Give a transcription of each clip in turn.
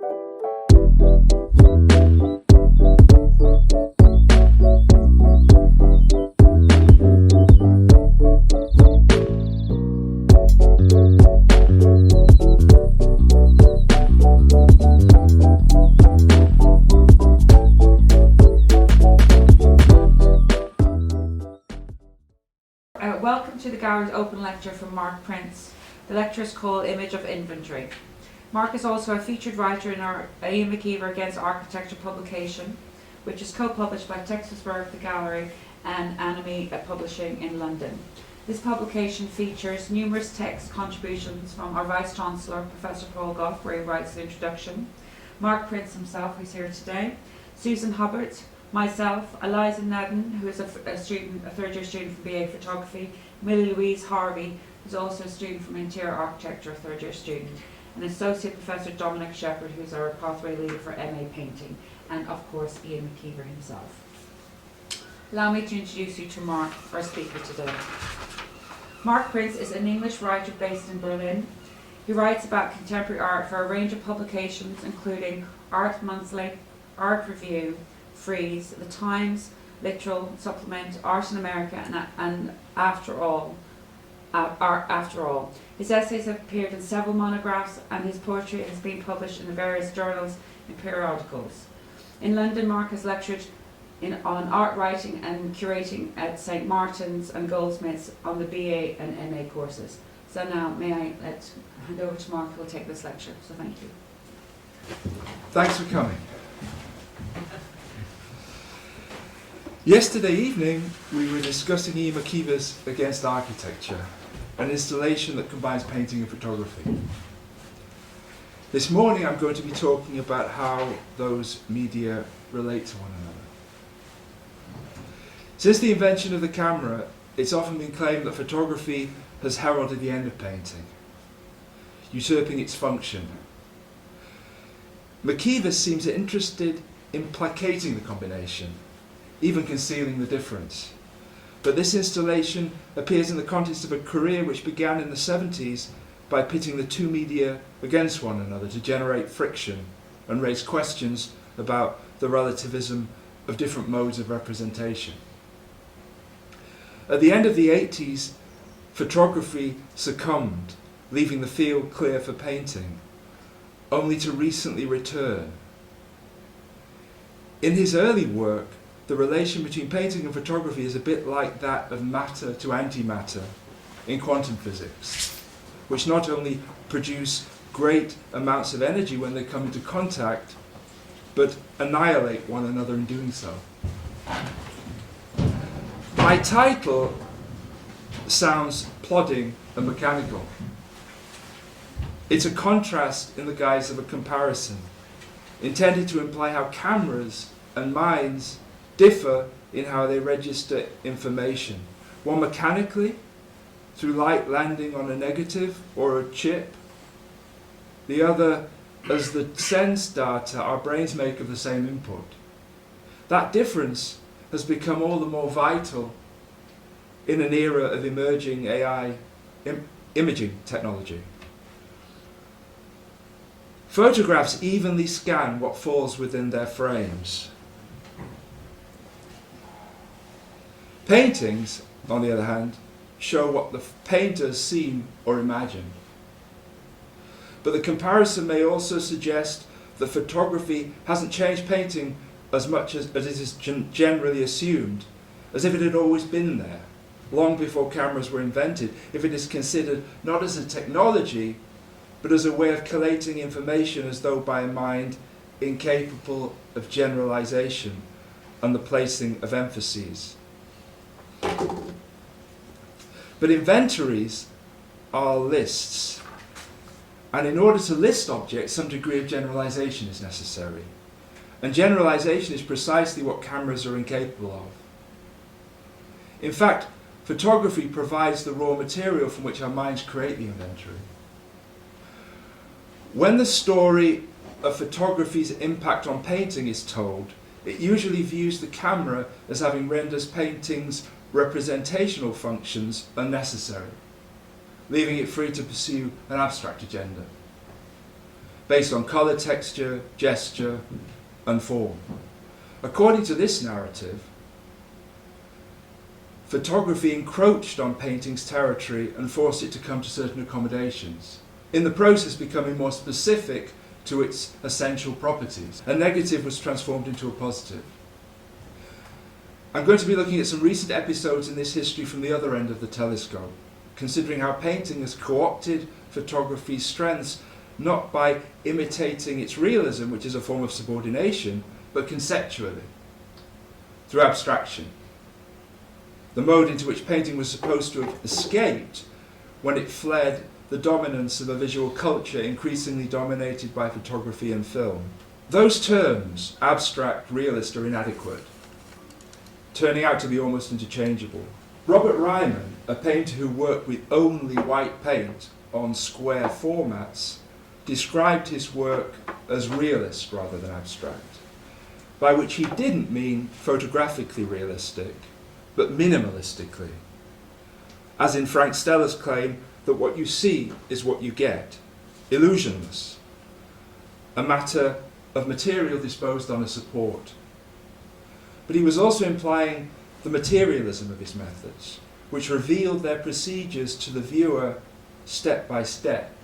Welcome to the Gallery's open lecture from Mark Prince. The lecture is called Image of Inventory. Mark is also a featured writer in our Ian McKeever Against Architecture publication, which is co-published by TheGallery and Anomie Publishing in London. This publication features numerous text contributions from our Vice-Chancellor, Professor Paul Gough, where he writes the introduction, Mark Prince himself, who's here today, Susan Hubbard, myself, Eliza Nedden, who is a third-year student from BA Photography, Millie Louise Harvey, who's also a student from Interior Architecture, a third-year student, and Associate Professor Dominic Shepherd, who's our pathway leader for MA Painting, and of course Ian McKeever himself. Allow me to introduce you to Mark, our speaker today. Mark Prince is an English writer based in Berlin. He writes about contemporary art for a range of publications, including Art Monthly, Art Review, Frieze, The Times, Literal, Supplement, Art in America, and Afterall. His essays have appeared in several monographs, and his poetry has been published in various journals and periodicals. In London, Mark has lectured on art writing and curating at St Martin's and Goldsmiths on the BA and MA courses. So now, may I hand over to Mark, who will take this lecture. So thank you. Thanks for coming. Yesterday evening, we were discussing Ian McKeever's Against Architecture, an installation that combines painting and photography. This morning, I'm going to be talking about how those media relate to one another. Since the invention of the camera, it's often been claimed that photography has heralded the end of painting, usurping its function. McKeever seems interested in placating the combination, even concealing the difference. But this installation appears in the context of a career which began in the 70s by pitting the two media against one another to generate friction and raise questions about the relativism of different modes of representation. At the end of the 80s, photography succumbed, leaving the field clear for painting, only to recently return. In his early work, the relation between painting and photography is a bit like that of matter to antimatter in quantum physics, which not only produce great amounts of energy when they come into contact, but annihilate one another in doing so. My title sounds plodding and mechanical. It's a contrast in the guise of a comparison, intended to imply how cameras and minds differ in how they register information. One mechanically, through light landing on a negative or a chip. The other as the sense data our brains make of the same input. That difference has become all the more vital in an era of emerging AI imaging technology. Photographs evenly scan what falls within their frames. Paintings, on the other hand, show what the painters seen or imagined. But the comparison may also suggest that photography hasn't changed painting as much as it is generally assumed, as if it had always been there, long before cameras were invented, if it is considered not as a technology, but as a way of collating information as though by a mind incapable of generalization and the placing of emphases. But inventories are lists, and in order to list objects, some degree of generalization is necessary. And generalization is precisely what cameras are incapable of. In fact, photography provides the raw material from which our minds create the inventory. When the story of photography's impact on painting is told, it usually views the camera as having rendered painting's representational functions unnecessary, leaving it free to pursue an abstract agenda. based on colour, texture, gesture, and form. According to this narrative, photography encroached on painting's territory and forced it to come to certain accommodations, in the process becoming more specific to its essential properties. A negative was transformed into a positive. I'm going to be looking at some recent episodes in this history from the other end of the telescope, considering how painting has co-opted photography's strengths, not by imitating its realism, which is a form of subordination, but conceptually, through abstraction. The mode into which painting was supposed to have escaped when it fled the dominance of a visual culture increasingly dominated by photography and film. Those terms, abstract, realist, are inadequate, turning out to be almost interchangeable. Robert Ryman, a painter who worked with only white paint on square formats, described his work as realist rather than abstract, by which he didn't mean photographically realistic, but minimalistically, as in Frank Steller's claim that what you see is what you get, illusionless, a matter of material disposed on a support. But he was also implying the materialism of his methods, which revealed their procedures to the viewer step by step,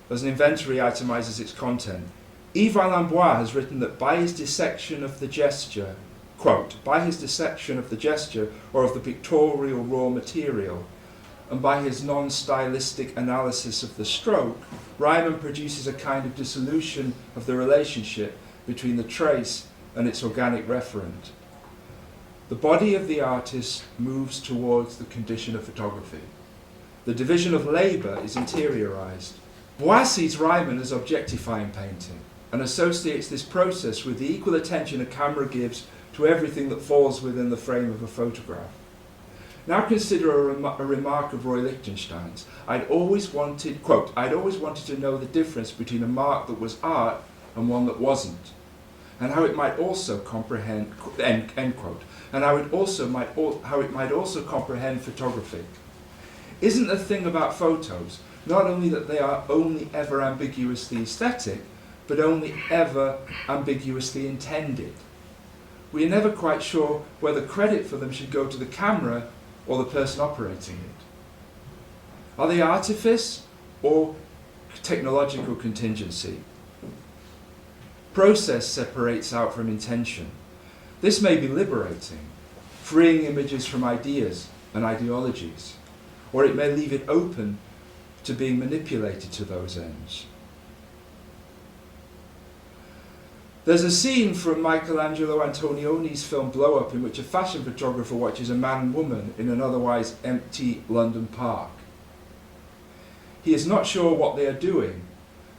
as an inventory itemizes its content. Yves Lambois has written that by his dissection of the gesture, quote, by his dissection of the gesture or of the pictorial raw material, and by his non-stylistic analysis of the stroke, Ryman produces a kind of dissolution of the relationship between the trace and its organic referent. The body of the artist moves towards the condition of photography. The division of labour is interiorised. Bois sees Ryman as objectifying painting and associates this process with the equal attention a camera gives to everything that falls within the frame of a photograph. Now consider a remark of Roy Lichtenstein's. I'd always wanted to know the difference between a mark that was art and one that wasn't, and how it might also comprehend, end quote, and how it might also comprehend photography. Isn't the thing about photos not only that they are only ever ambiguously aesthetic, but only ever ambiguously intended? We are never quite sure whether credit for them should go to the camera or the person operating it. Are they artifice or technological contingency? Process separates out from intention. This may be liberating, freeing images from ideas and ideologies, or it may leave it open to being manipulated to those ends. There's a scene from Michelangelo Antonioni's film Blow Up in which a fashion photographer watches a man and woman in an otherwise empty London park. He is not sure what they are doing.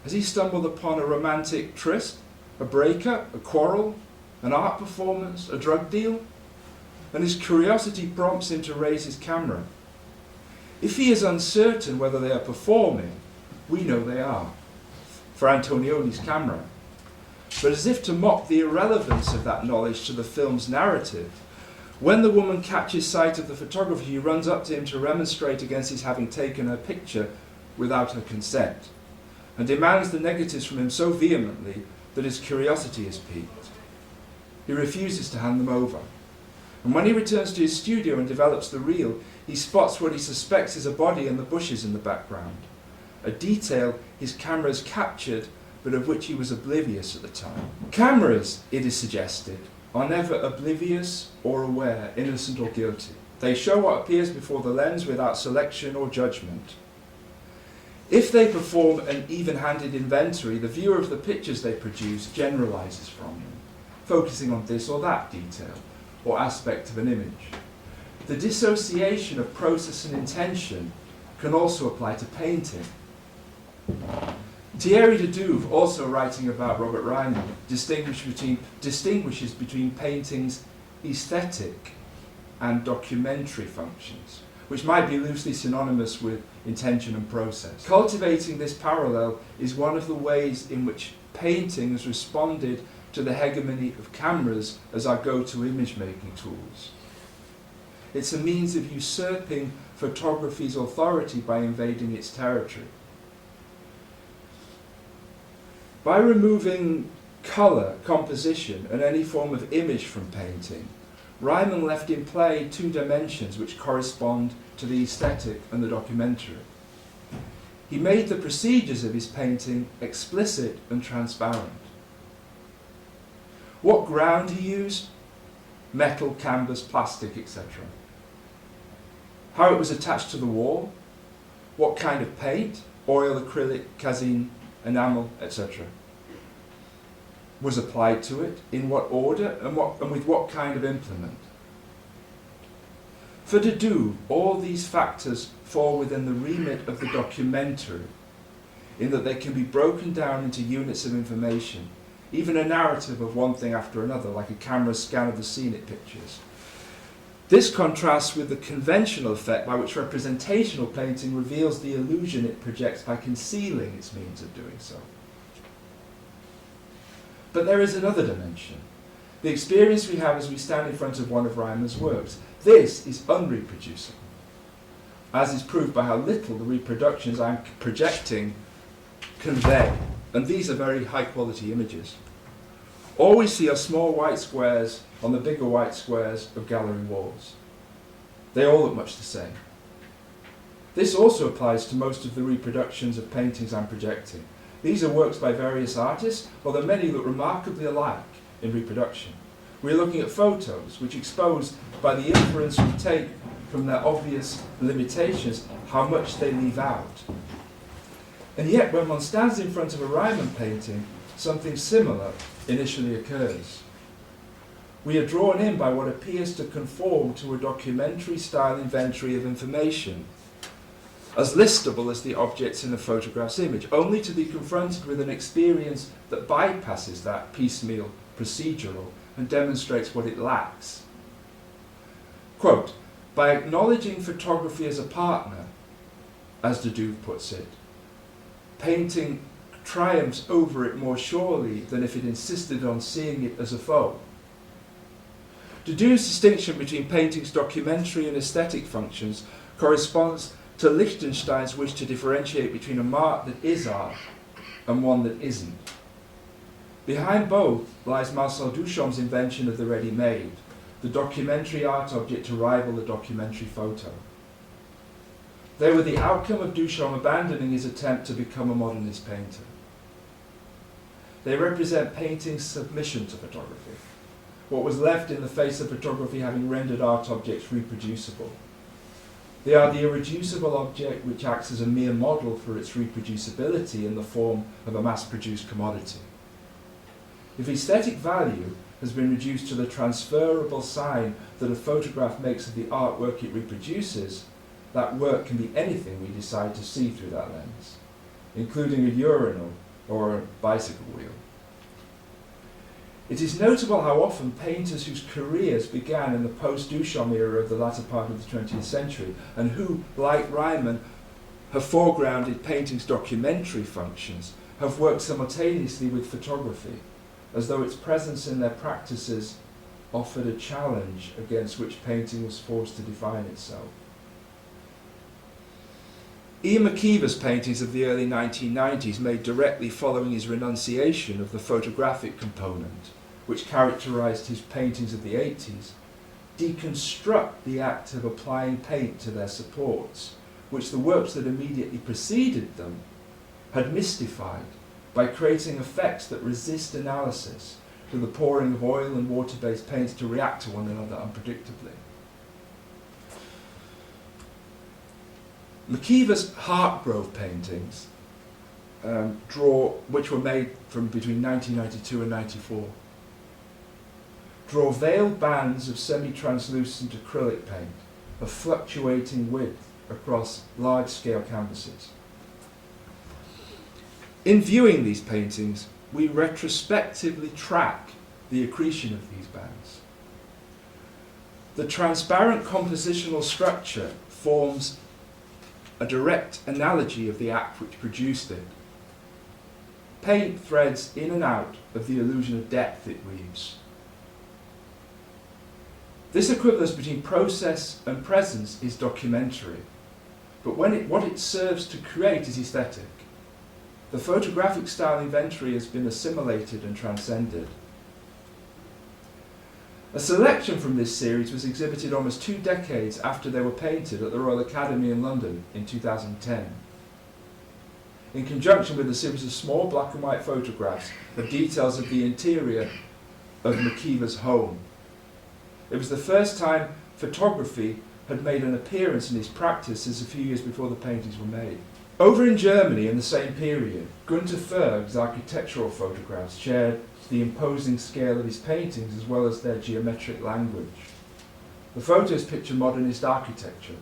Has he stumbled upon a romantic tryst, a breakup, a quarrel, an art performance, a drug deal? And his curiosity prompts him to raise his camera. If he is uncertain whether they are performing, we know they are, for Antonioni's camera. But as if to mock the irrelevance of that knowledge to the film's narrative, when the woman catches sight of the photographer, he runs up to him to remonstrate against his having taken her picture without her consent, and demands the negatives from him so vehemently that his curiosity is piqued. He refuses to hand them over, and when he returns to his studio and develops the reel, he spots what he suspects is a body in the bushes in the background, a detail his camera has captured but of which he was oblivious at the time. Cameras, it is suggested, are never oblivious or aware, innocent or guilty. They show what appears before the lens without selection or judgment. If they perform an even-handed inventory, the viewer of the pictures they produce generalizes from them, focusing on this or that detail or aspect of an image. The dissociation of process and intention can also apply to painting. Thierry de Duve, also writing about Robert Ryman, distinguishes between painting's aesthetic and documentary functions, which might be loosely synonymous with intention and process. Cultivating this parallel is one of the ways in which painting has responded to the hegemony of cameras as our go-to image-making tools. It's a means of usurping photography's authority by invading its territory. By removing colour, composition, and any form of image from painting, Ryman left in play two dimensions which correspond to the aesthetic and the documentary. He made the procedures of his painting explicit and transparent. What ground he used? Metal, canvas, plastic, etc. How it was attached to the wall? What kind of paint? Oil, acrylic, casein, enamel, etc. was applied to it, in what order, and with what kind of implement. For Daudet, all these factors fall within the remit of the documentary, in that they can be broken down into units of information, even a narrative of one thing after another, like a camera scan of the scene it pictures. This contrasts with the conventional effect by which representational painting reveals the illusion it projects by concealing its means of doing so. But there is another dimension, the experience we have as we stand in front of one of Ryman's works. This is unreproducible, as is proved by how little the reproductions I'm projecting convey, and these are very high quality images. All we see are small white squares on the bigger white squares of gallery walls. They all look much the same. This also applies to most of the reproductions of paintings I'm projecting. These are works by various artists, although many look remarkably alike in reproduction. We're looking at photos which expose, by the inference we take from their obvious limitations, how much they leave out. And yet, when one stands in front of a Ryman painting, something similar initially occurs. We are drawn in by what appears to conform to a documentary-style inventory of information, as listable as the objects in the photograph's image, only to be confronted with an experience that bypasses that piecemeal procedural and demonstrates what it lacks. Quote, by acknowledging photography as a partner, as Daudet puts it, painting triumphs over it more surely than if it insisted on seeing it as a foe. Daudet's distinction between painting's documentary and aesthetic functions corresponds to Lichtenstein's wish to differentiate between a mark that is art and one that isn't. Behind both lies Marcel Duchamp's invention of the ready-made, the documentary art object to rival the documentary photo. They were the outcome of Duchamp abandoning his attempt to become a modernist painter. They represent painting's submission to photography, what was left in the face of photography having rendered art objects reproducible. They are the irreducible object which acts as a mere model for its reproducibility in the form of a mass-produced commodity. If aesthetic value has been reduced to the transferable sign that a photograph makes of the artwork it reproduces, that work can be anything we decide to see through that lens, including a urinal or a bicycle wheel. It is notable how often painters whose careers began in the post-Duchamp era of the latter part of the 20th century, and who, like Ryman, have foregrounded painting's documentary functions, have worked simultaneously with photography, as though its presence in their practices offered a challenge against which painting was forced to define itself. Ian McKeever's paintings of the early 1990s, made directly following his renunciation of the photographic component, which characterised his paintings of the 80s, deconstruct the act of applying paint to their supports, which the works that immediately preceded them had mystified by creating effects that resist analysis through the pouring of oil and water-based paints to react to one another unpredictably. McKeever's Heartgrove paintings, which were made from between 1992 and 94, draw veiled bands of semi-translucent acrylic paint of fluctuating width across large-scale canvases. In viewing these paintings, we retrospectively track the accretion of these bands. The transparent compositional structure forms a direct analogy of the act which produced it. Paint threads in and out of the illusion of depth it weaves. This equivalence between process and presence is documentary, but what it serves to create is aesthetic. the photographic style inventory has been assimilated and transcended. A selection from this series was exhibited almost 2 decades after they were painted at the Royal Academy in London in 2010. In conjunction with a series of small black and white photographs of details of the interior of McKeever's home. It was the first time photography had made an appearance in his practice since a few years before the paintings were made. Over in Germany in the same period, Günter Ferg's architectural photographs shared the imposing scale of his paintings as well as their geometric language. The photos picture modernist architecture,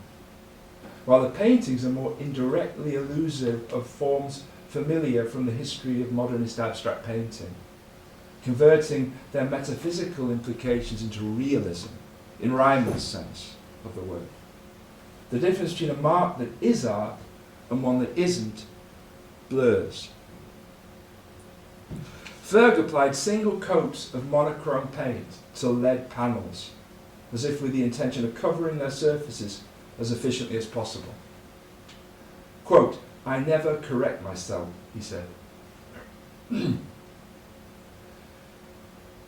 while the paintings are more indirectly elusive of forms familiar from the history of modernist abstract painting, converting their metaphysical implications into realism, in Ryman's sense of the word. The difference between a mark that is art and one that isn't blurs. Ferg applied single coats of monochrome paint to lead panels, as if with the intention of covering their surfaces as efficiently as possible. Quote, "I never correct myself," he said.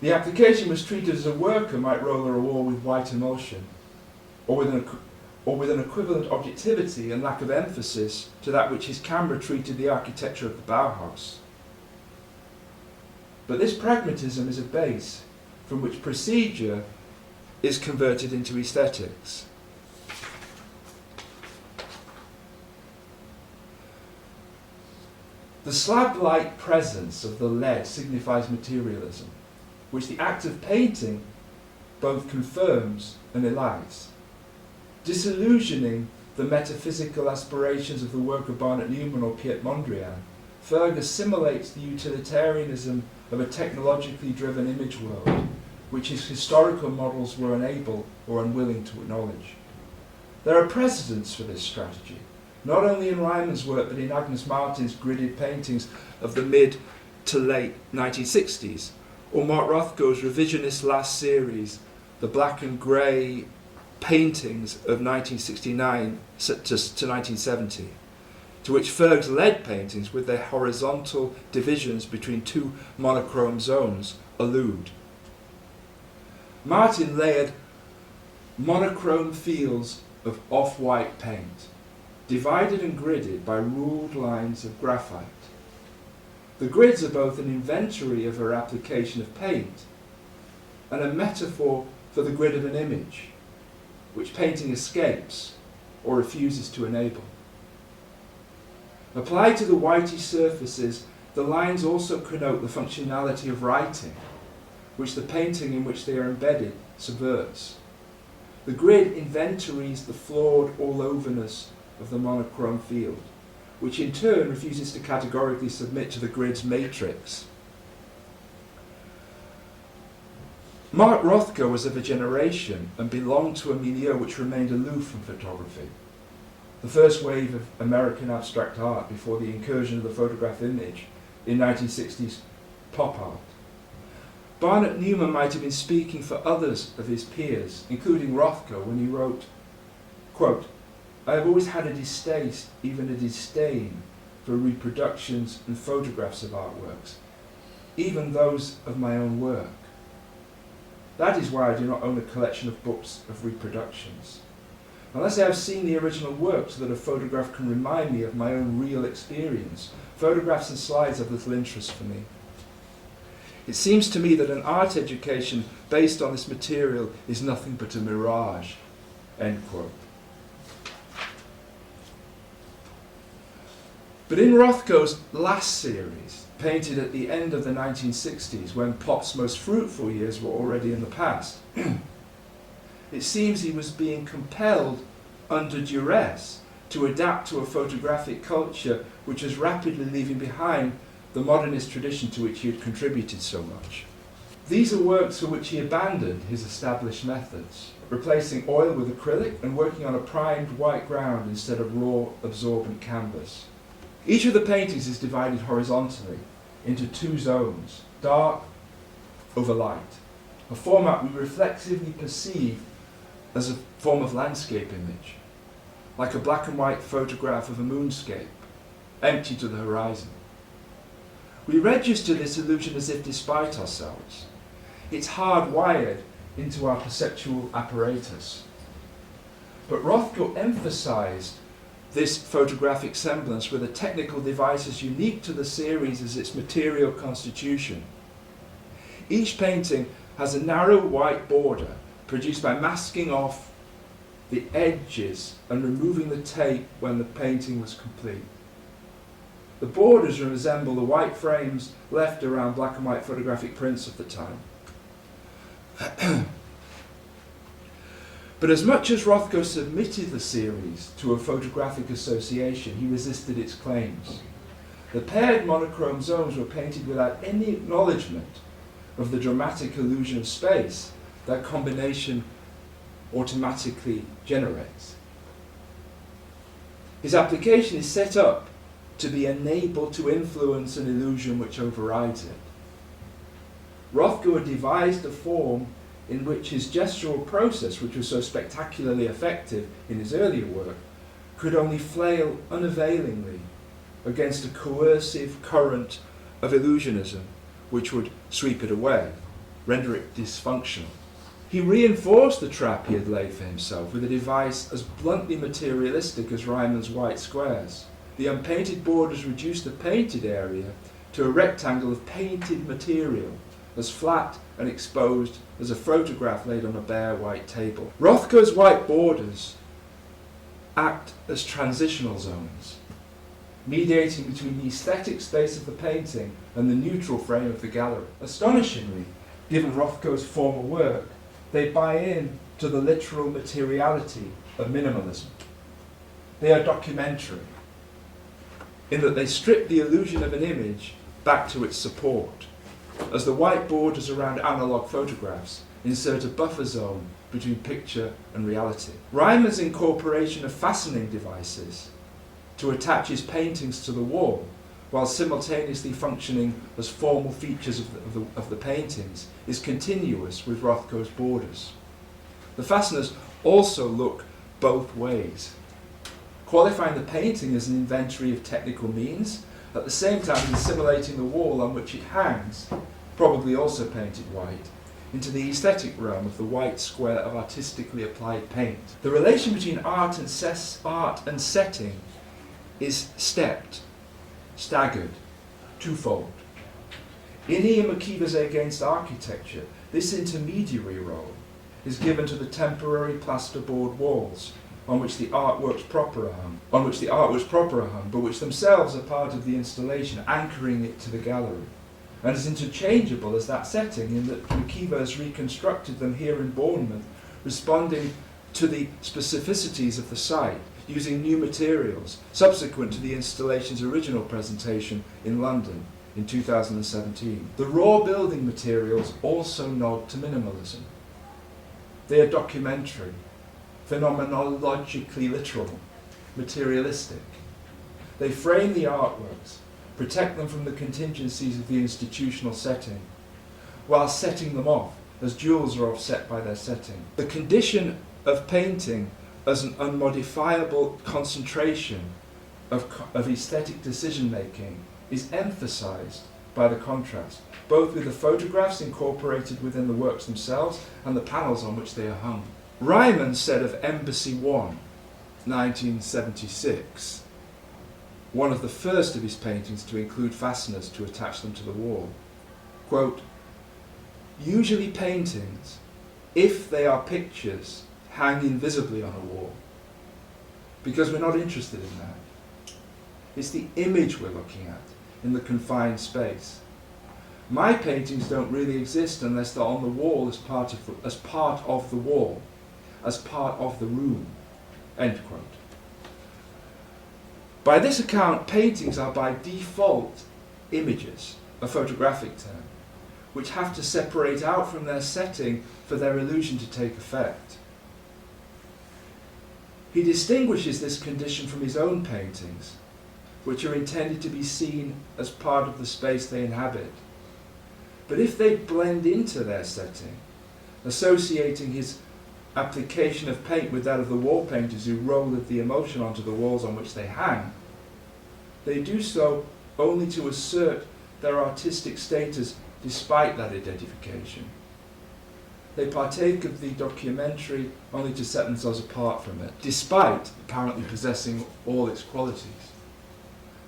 The application was treated as a worker might roller a wall with white emulsion, or with an equivalent objectivity and lack of emphasis to that which his camera treated the architecture of the Bauhaus. But this pragmatism is a base from which procedure is converted into aesthetics. The slab-like presence of the lead signifies materialism, which the act of painting both confirms and elides. Disillusioning the metaphysical aspirations of the work of Barnett Newman or Piet Mondrian, Ferg assimilates the utilitarianism of a technologically driven image world, which his historical models were unable or unwilling to acknowledge. There are precedents for this strategy, not only in Ryman's work but in Agnes Martin's gridded paintings of the mid to late 1960s, or Mark Rothko's revisionist last series, the black and grey paintings of 1969 to 1970, to which Ferg's lead paintings, with their horizontal divisions between 2 monochrome zones, allude. Martin layered monochrome fields of off-white paint, divided and gridded by ruled lines of graphite. The grids are both an inventory of her application of paint and a metaphor for the grid of an image, which painting escapes or refuses to enable. Applied to the whitey surfaces, the lines also connote the functionality of writing, which the painting in which they are embedded subverts. The grid inventories the flawed all-overness of the monochrome field, which in turn refuses to categorically submit to the grid's matrix. Mark Rothko was of a generation and belonged to a milieu which remained aloof from photography, the first wave of American abstract art before the incursion of the photograph image in 1960s pop art. Barnett Newman might have been speaking for others of his peers, including Rothko, when he wrote, quote, "I have always had a distaste, even a disdain, for reproductions and photographs of artworks, even those of my own work. That is why I do not own a collection of books of reproductions. Unless I have seen the original work so that a photograph can remind me of my own real experience, photographs and slides have little interest for me. It seems to me that an art education based on this material is nothing but a mirage." End quote. But in Rothko's last series, painted at the end of the 1960s, when pop's most fruitful years were already in the past, it seems he was being compelled under duress to adapt to a photographic culture which was rapidly leaving behind the modernist tradition to which he had contributed so much. These are works for which he abandoned his established methods, replacing oil with acrylic and working on a primed white ground instead of raw, absorbent canvas. Each of the paintings is divided horizontally into 2 zones, dark over light, a format we reflexively perceive as a form of landscape image, like a black and white photograph of a moonscape, empty to the horizon. We register this illusion as if despite ourselves. It's hardwired into our perceptual apparatus. But Rothko emphasised this photographic semblance with a technical device as unique to the series as its material constitution. Each painting has a narrow white border produced by masking off the edges and removing the tape when the painting was complete. The borders resemble the white frames left around black and white photographic prints of the time. But as much as Rothko submitted the series to a photographic association, he resisted its claims. The paired monochrome zones were painted without any acknowledgement of the dramatic illusion of space that combination automatically generates. His application is set up to be enabled to influence an illusion which overrides it. Rothko had devised a form in which his gestural process, which was so spectacularly effective in his earlier work, could only flail unavailingly against a coercive current of illusionism which would sweep it away, render it dysfunctional. He reinforced the trap he had laid for himself with a device as bluntly materialistic as Ryman's white squares. The unpainted borders reduced the painted area to a rectangle of painted material, as flat and exposed as a photograph laid on a bare white table. Rothko's white borders act as transitional zones, mediating between the aesthetic space of the painting and the neutral frame of the gallery. Astonishingly, given Rothko's former work, they buy in to the literal materiality of minimalism. They are documentary, in that they strip the illusion of an image back to its support, as the white borders around analogue photographs insert a buffer zone between picture and reality. Ryman's incorporation of fastening devices to attach his paintings to the wall, while simultaneously functioning as formal features of the paintings, is continuous with Rothko's borders. The fasteners also look both ways, qualifying the painting as an inventory of technical means, at the same time assimilating the wall on which it hangs, probably also painted white, into the aesthetic realm of the white square of artistically applied paint. The relation between art and setting is stepped, staggered, twofold. In Ian McKeever's Against Architecture, this intermediary role is given to the temporary plasterboard walls on which the artworks proper are hung, but which themselves are part of the installation, anchoring it to the gallery, and is interchangeable as that setting in that McKeever has reconstructed them here in Bournemouth, responding to the specificities of the site, using new materials, subsequent to the installation's original presentation in London in 2017. The raw building materials also nod to minimalism. They are documentary, phenomenologically literal, materialistic. They frame the artworks, protect them from the contingencies of the institutional setting, while setting them off, as jewels are offset by their setting. The condition of painting as an unmodifiable concentration of aesthetic decision-making is emphasized by the contrast, both with the photographs incorporated within the works themselves and the panels on which they are hung. Ryman said of Embassy 1, 1976, one of the first of his paintings to include fasteners to attach them to the wall, quote, "Usually paintings, if they are pictures, hang invisibly on a wall, because we're not interested in that. It's the image we're looking at in the confined space. My paintings don't really exist unless they're on the wall as part of the wall, as part of the room," end quote. By this account, paintings are by default images, a photographic term, which have to separate out from their setting for their illusion to take effect. He distinguishes this condition from his own paintings, which are intended to be seen as part of the space they inhabit. But if they blend into their setting, associating his application of paint with that of the wall painters who roll the emotion onto the walls on which they hang, they do so only to assert their artistic status despite that identification. They partake of the documentary only to set themselves apart from it, despite apparently possessing all its qualities.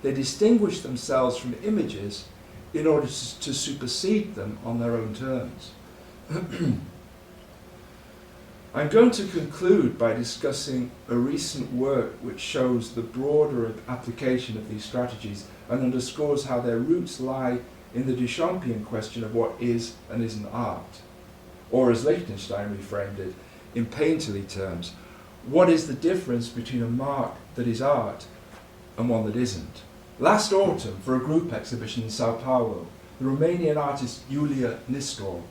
They distinguish themselves from images in order to supersede them on their own terms. I'm going to conclude by discussing a recent work which shows the broader application of these strategies and underscores how their roots lie in the Duchampian question of what is and isn't art. Or as Lichtenstein reframed it, in painterly terms, what is the difference between a mark that is art and one that isn't? Last autumn, for a group exhibition in Sao Paulo, the Romanian artist Iulia Nistor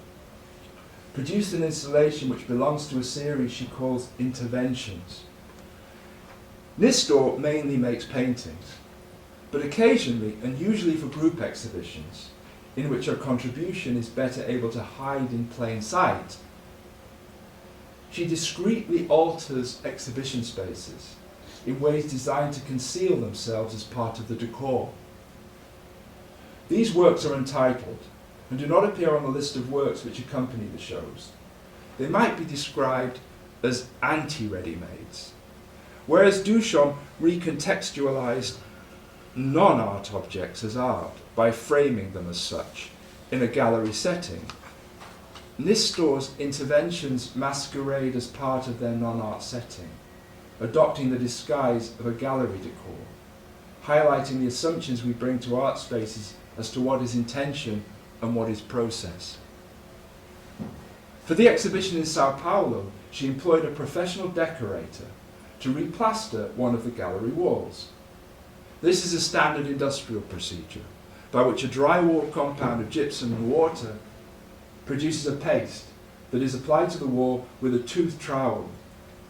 produced an installation which belongs to a series she calls Interventions. Nistor mainly makes paintings, but occasionally, and usually for group exhibitions, in which her contribution is better able to hide in plain sight, she discreetly alters exhibition spaces in ways designed to conceal themselves as part of the decor. These works are untitled and do not appear on the list of works which accompany the shows. They might be described as anti-ready-mades, whereas Duchamp recontextualized non-art objects as art by framing them as such in a gallery setting. Nistor's interventions masquerade as part of their non-art setting, adopting the disguise of a gallery decor, highlighting the assumptions we bring to art spaces as to what is intention and what is process. For the exhibition in Sao Paulo, she employed a professional decorator to replaster one of the gallery walls. This is a standard industrial procedure by which a drywall compound of gypsum and water produces a paste that is applied to the wall with a toothed trowel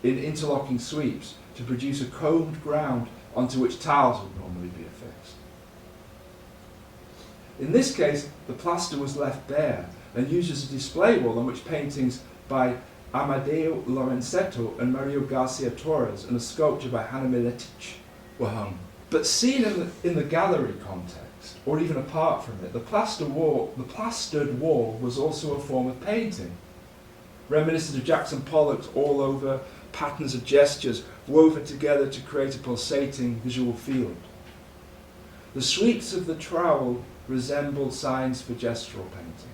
in interlocking sweeps to produce a combed ground onto which tiles would normally be affixed. In this case, the plaster was left bare and used as a display wall on which paintings by Amadeo Lorenzetto and Mario Garcia Torres and a sculpture by Hanna Miletic were hung. But seen in the gallery context, or even apart from it, the plastered wall was also a form of painting, reminiscent of Jackson Pollock's all-over patterns of gestures woven together to create a pulsating visual field. The sweeps of the trowel resembled signs for gestural painting,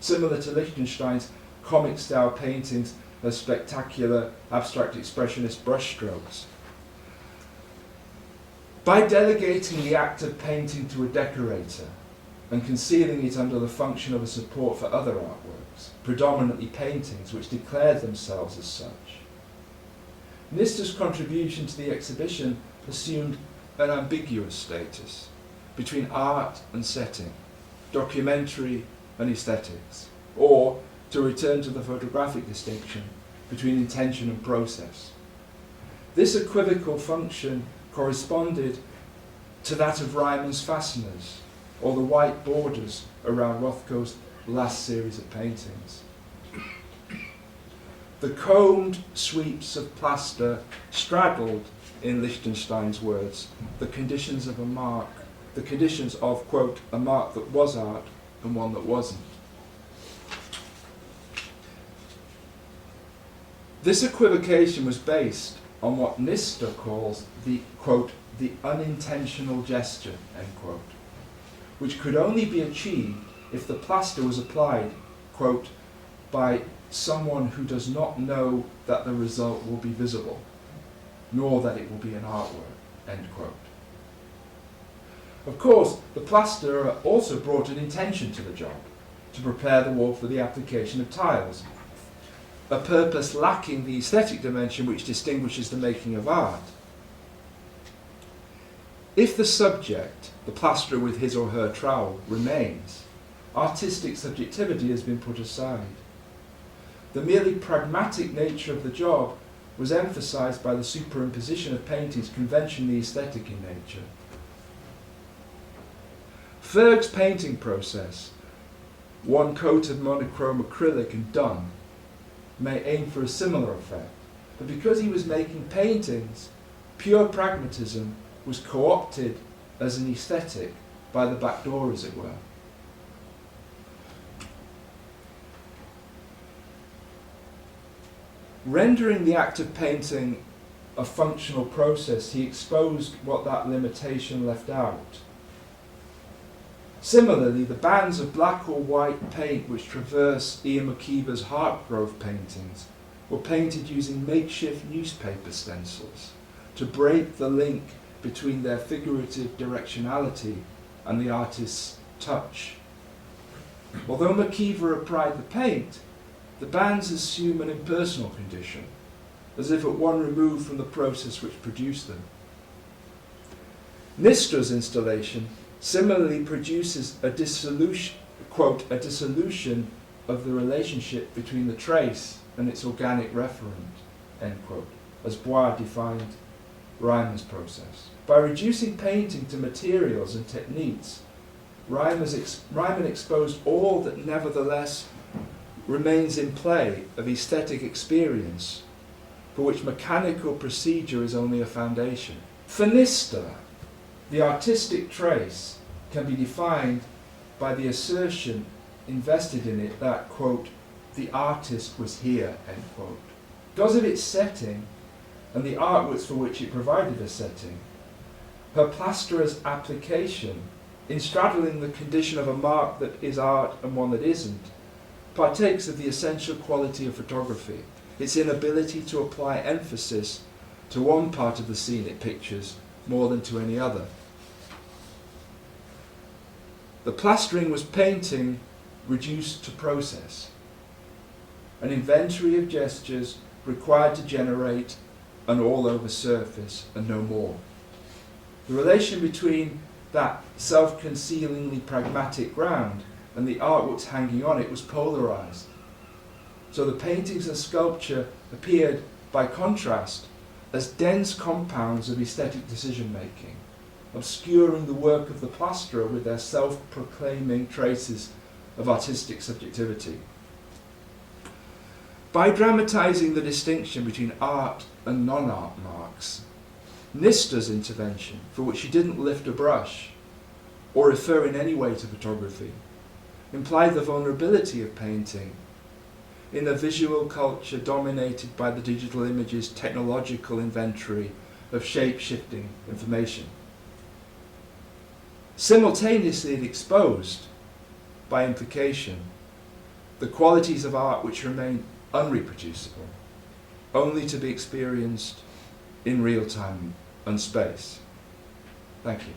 similar to Lichtenstein's comic-style paintings of spectacular abstract expressionist brushstrokes. By delegating the act of painting to a decorator and concealing it under the function of a support for other artworks, predominantly paintings which declared themselves as such, Nistor's contribution to the exhibition assumed an ambiguous status between art and setting, documentary and aesthetics, or, to return to the photographic distinction, between intention and process. This equivocal function corresponded to that of Ryman's fasteners, or the white borders around Rothko's last series of paintings. The combed sweeps of plaster straddled, in Lichtenstein's words, the conditions of a mark, the conditions of, quote, a mark that was art and one that wasn't. This equivocation was based on what Nistor calls the, quote, the unintentional gesture, end quote, which could only be achieved if the plaster was applied, quote, by someone who does not know that the result will be visible, nor that it will be an artwork, end quote. Of course, the plasterer also brought an intention to the job, to prepare the wall for the application of tiles, a purpose lacking the aesthetic dimension which distinguishes the making of art. If the subject, the plasterer with his or her trowel, remains, artistic subjectivity has been put aside. The merely pragmatic nature of the job was emphasized by the superimposition of paintings conventionally aesthetic in nature. Ferg's painting process, one coat of monochrome acrylic and done, may aim for a similar effect, but because he was making paintings, pure pragmatism was co-opted as an aesthetic by the back door, as it were. Rendering the act of painting a functional process, he exposed what that limitation left out. Similarly, the bands of black or white paint which traverse Ian McKeever's Heartgrove paintings were painted using makeshift newspaper stencils to break the link between their figurative directionality and the artist's touch. Although McKeever applied the paint, the bands assume an impersonal condition, as if at one remove from the process which produced them. Nistra's installation similarly produces a dissolution, quote, a dissolution of the relationship between the trace and its organic referent, end quote, as Bois defined Reimer's process. By reducing painting to materials and techniques, Reimann exposed all that nevertheless remains in play of aesthetic experience, for which mechanical procedure is only a foundation. For Nistra, the artistic trace can be defined by the assertion invested in it that, quote, the artist was here, end quote. Because of its setting and the artworks for which it provided a setting, her plasterer's application in straddling the condition of a mark that is art and one that isn't, partakes of the essential quality of photography, its inability to apply emphasis to one part of the scene it pictures more than to any other. The plastering was painting reduced to process, an inventory of gestures required to generate an all-over surface and no more. The relation between that self-concealingly pragmatic ground and the artworks hanging on it was polarized. So the paintings and sculpture appeared, by contrast, as dense compounds of aesthetic decision-making, obscuring the work of the plasterer with their self-proclaiming traces of artistic subjectivity. By dramatizing the distinction between art and non-art marks, Nistra's intervention, for which she didn't lift a brush or refer in any way to photography, implied the vulnerability of painting in a visual culture dominated by the digital image's technological inventory of shape-shifting information. Simultaneously, it exposed, by implication, the qualities of art which remain unreproducible, only to be experienced in real time and space. Thank you.